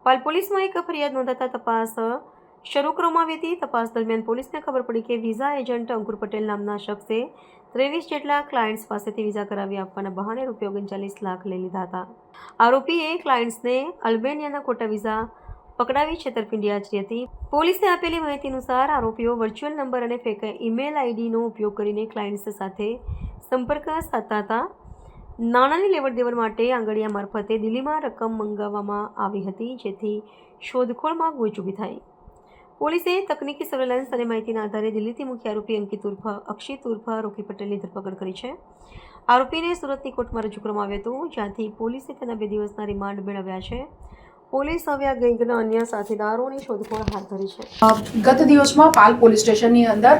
પાલ પોલીસમાં એક ફરિયાદ નોંધાતા તપાસ શરૂ કરવામાં આવી હતી. તપાસ દરમિયાન પોલીસને ખબર પડી કે વિઝા એજન્ટ અંકુર પટેલ નામના શખ્સે 23 જેટલા ક્લાયન્ટ્સ પાસેથી વિઝા કરાવી આપવાના બહાને ₹39 લાખ લઈ લીધા હતા. આરોપીએ ક્લાયન્ટ્સને અલ્બેનિયાના ખોટા વિઝા પકડાવી છેતરપિંડી આચરી હતી. પોલીસને આપેલી માહિતી અનુસાર આરોપીઓ વર્ચ્યુઅલ નંબર અને ફેક ઈમેલ આઈડીનો ઉપયોગ કરીને ક્લાયન્ટ્સ સાથે સંપર્ક સાધતા હતા. નાણાંની લેવડ દેવડ માટે આંગળીયા મારફતે દિલ્હીમાં રકમ મંગાવવામાં આવી હતી, જેથી શોધખોળમાં ગૂંચ ઊભી થઈ. પોલીસે તકનીકી સર્વેલન્સ અને માહિતીના આધારે દિલ્હીથી મુખ્ય આરોપી અંકિત ઉર્ફ અક્ષિત ઉર્ફ રોકી પટેલની ધરપકડ કરી છે. આરોપીને સુરતની કોર્ટમાં રજૂ કરવામાં આવ્યું હતું, જ્યાંથી પોલીસે તેના 2 દિવસના રિમાન્ડ મેળવ્યા છે. પોલીસ હવે આ ગેંગના અન્ય સાથીદારોની શોધખોળ હાથ ધરી છે. ગત દિવસમાં પાલ પોલીસ સ્ટેશનની અંદર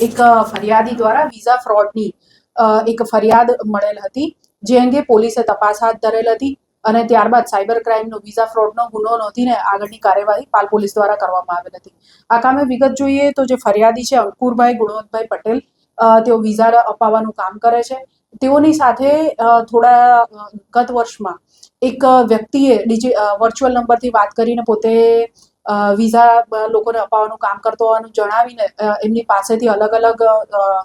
એક ફરિયાદી દ્વારા વિઝા ફ્રોડની એક ફરિયાદ મળેલ હતી, જે અંગે પોલીસે તપાસ હાથ ધરેલ હતી અને ત્યારબાદ સાયબર ક્રાઇમનો વિઝા ફ્રોડનો ગુનો નોંધીને આગળની કાર્યવાહી પાલ પોલીસ દ્વારા કરવામાં આવેલ હતી. આ કામે વિગત જોઈએ તો જે ફરિયાદી છે અંકુરભાઈ ગુણવંતભાઈ પટેલ, તેઓ વિઝા અપાવવાનું કામ કરે છે. તેઓની સાથે થોડા ગત વર્ષમાં એક વ્યક્તિએ વર્ચ્યુઅલ નંબરથી વાત કરીને પોતે વિઝા લોકોને અપાવવાનું કામ કરતો હોવાનું જણાવીને એમની પાસેથી અલગ અલગ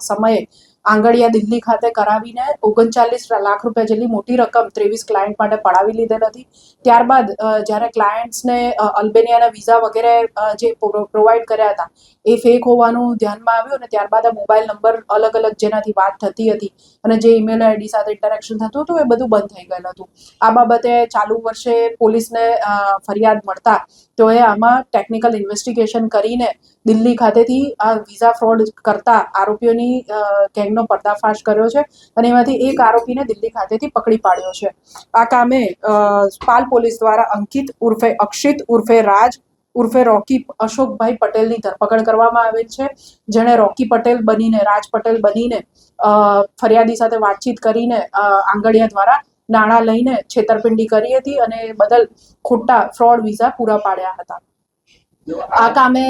સમયે આંગળીયા દિલ્હી ખાતે કરાવીને 39 લાખ રૂપિયા જેટલી મોટી રકમ 23 ક્લાયન્ટ માટે પડાવી લીધેલ હતી. ત્યારબાદ જ્યારે ક્લાયન્ટ્સને અલ્બેનિયાના વિઝા વગેરે જે પ્રોવાઈડ કર્યા હતા એ ફેક હોવાનું ધ્યાનમાં આવ્યું અને ત્યારબાદ આ મોબાઈલ નંબર અલગ અલગ જેનાથી વાત થતી હતી અને જે ઈમેલ આઈડી સાથે ઇન્ટરેક્શન થતું હતું એ બધું બંધ થઈ ગયેલું હતું. આ બાબતે ચાલુ વર્ષે પોલીસને ફરિયાદ મળતા તેઓએ આમાં ટેકનિકલ ઇન્વેસ્ટિગેશન કરીને દિલ્હી ખાતેથી આ વિઝા ફ્રોડ કરતા આરોપીઓની ગેંગનો પર્દાફાશ કર્યો છે અને એમાંથી એક આરોપીને દિલ્હી ખાતેથી પકડી પાડ્યો છે. આ કામે પાલ પોલીસ દ્વારા અંકિત ઉર્ફે અક્ષિત ઉર્ફે રાજ ઉર્ફે રોકી અશોકભાઈ પટેલની ધરપકડ કરવામાં આવેલ છે, જેણે રોકી પટેલ બનીને રાજ પટેલ બનીને ફરિયાદી સાથે વાતચીત કરીને આંગળીયા દ્વારા નાણાં લઈને છેતરપિંડી કરી હતી અને બદલ ખોટા ફ્રોડ વિઝા પૂરા પાડ્યા હતા. આ કામે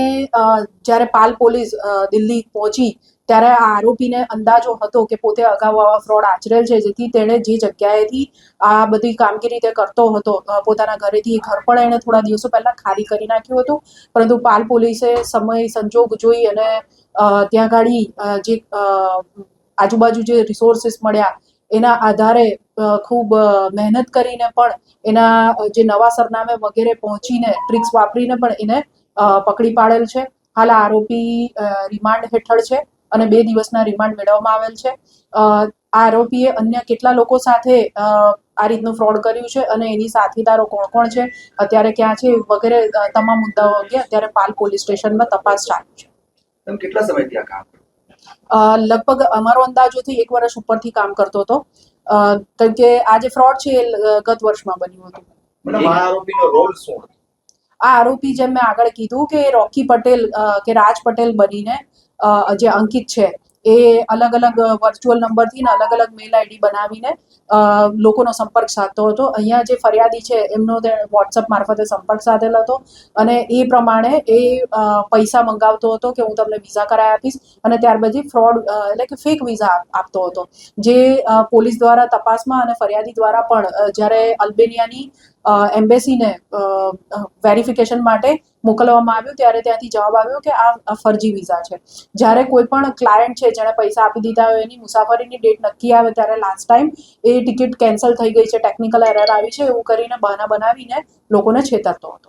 જ્યારે પાલ પોલીસ દિલ્હી પહોંચી ત્યારે આ આરોપીને અંદાજો હતો કે પોતે અગાઉ આવા ફ્રોડ આચરેલ છે, જેથી તેણે જે જગ્યાએથી આ બધી કામગીરી તે કરતો હતો પોતાના ઘરેથી ઘર પણ એણે થોડા દિવસો પહેલા ખાલી કરી નાખ્યું હતું. પરંતુ પાલ પોલીસે સમય સંજોગ જોઈ અને ત્યાં ગાડી જે આજુબાજુ જે રિસોર્સિસ મળ્યા એના આધારે ખૂબ મહેનત કરીને પણ એના જે નવા સરનામે વગેરે પહોંચીને ટ્રિક્સ વાપરીને પણ એને પકડી પાડેલ છે. હાલ આરોપી રિમાન્ડ હેઠળ છે અને 2 દિવસના રિમાન્ડ મેળવવામાં આવેલ છે. આરોપીએ અન્ય કેટલા લોકો સાથે આ રીતનું ફ્રોડ કર્યું છે અને એની સાથીદારો કોણ કોણ છે, અત્યારે ક્યાં છે વગેરે તમામ મુદ્દાઓ અંગે અત્યારે પાલ પોલીસ સ્ટેશનમાં તપાસ ચાલુ છે. કેટલા સમયથી આ કામ લગભગ અમારો અંદાજોથી 1 વર્ષ ઉપરથી કામ કરતો હતો, કેમ કે આ જે ફ્રોડ છે એ ગત વર્ષમાં બન્યું હતું. આ આરોપીનો રોલ શું હતો? આ આરોપી જેમ મેં આગળ કીધું કે રોકી પટેલ કે રાજ પટેલ બનીને જે અંકિત છે એ અલગ અલગ વર્ચ્યુઅલ નંબરથી ને અલગ અલગ મેલ આઈડી બનાવીને લોકોનો સંપર્ક સાધતો હતો. અહીંયા જે ફરિયાદી છે એમનો તે વોટ્સઅપ મારફતે સંપર્ક સાધેલો હતો અને એ પ્રમાણે એ પૈસા મંગાવતો હતો કે હું તમને વિઝા કરાવી આપીશ અને ત્યાર પછી ફ્રોડ એટલે કે ફેક વિઝા આપતો હતો, જે પોલીસ દ્વારા તપાસમાં અને ફરિયાદી દ્વારા પણ જ્યારે અલ્બેનિયાની એમ્બેસીને વેરિફિકેશન માટે મોકલવામાં આવ્યું ત્યારે ત્યાંથી જવાબ આવ્યો કે આ ફરજી વિઝા છે. જ્યારે કોઈ પણ ક્લાયન્ટ છે જેણે પૈસા આપી દીધા હોય એની મુસાફરીની ડેટ નક્કી આવે ત્યારે લાસ્ટ ટાઈમ એ ટિકિટ કેન્સલ થઈ ગઈ છે, ટેકનિકલ એરર આવી છે એવું કરીને બહાના બનાવીને લોકોને છેતરતો હતો.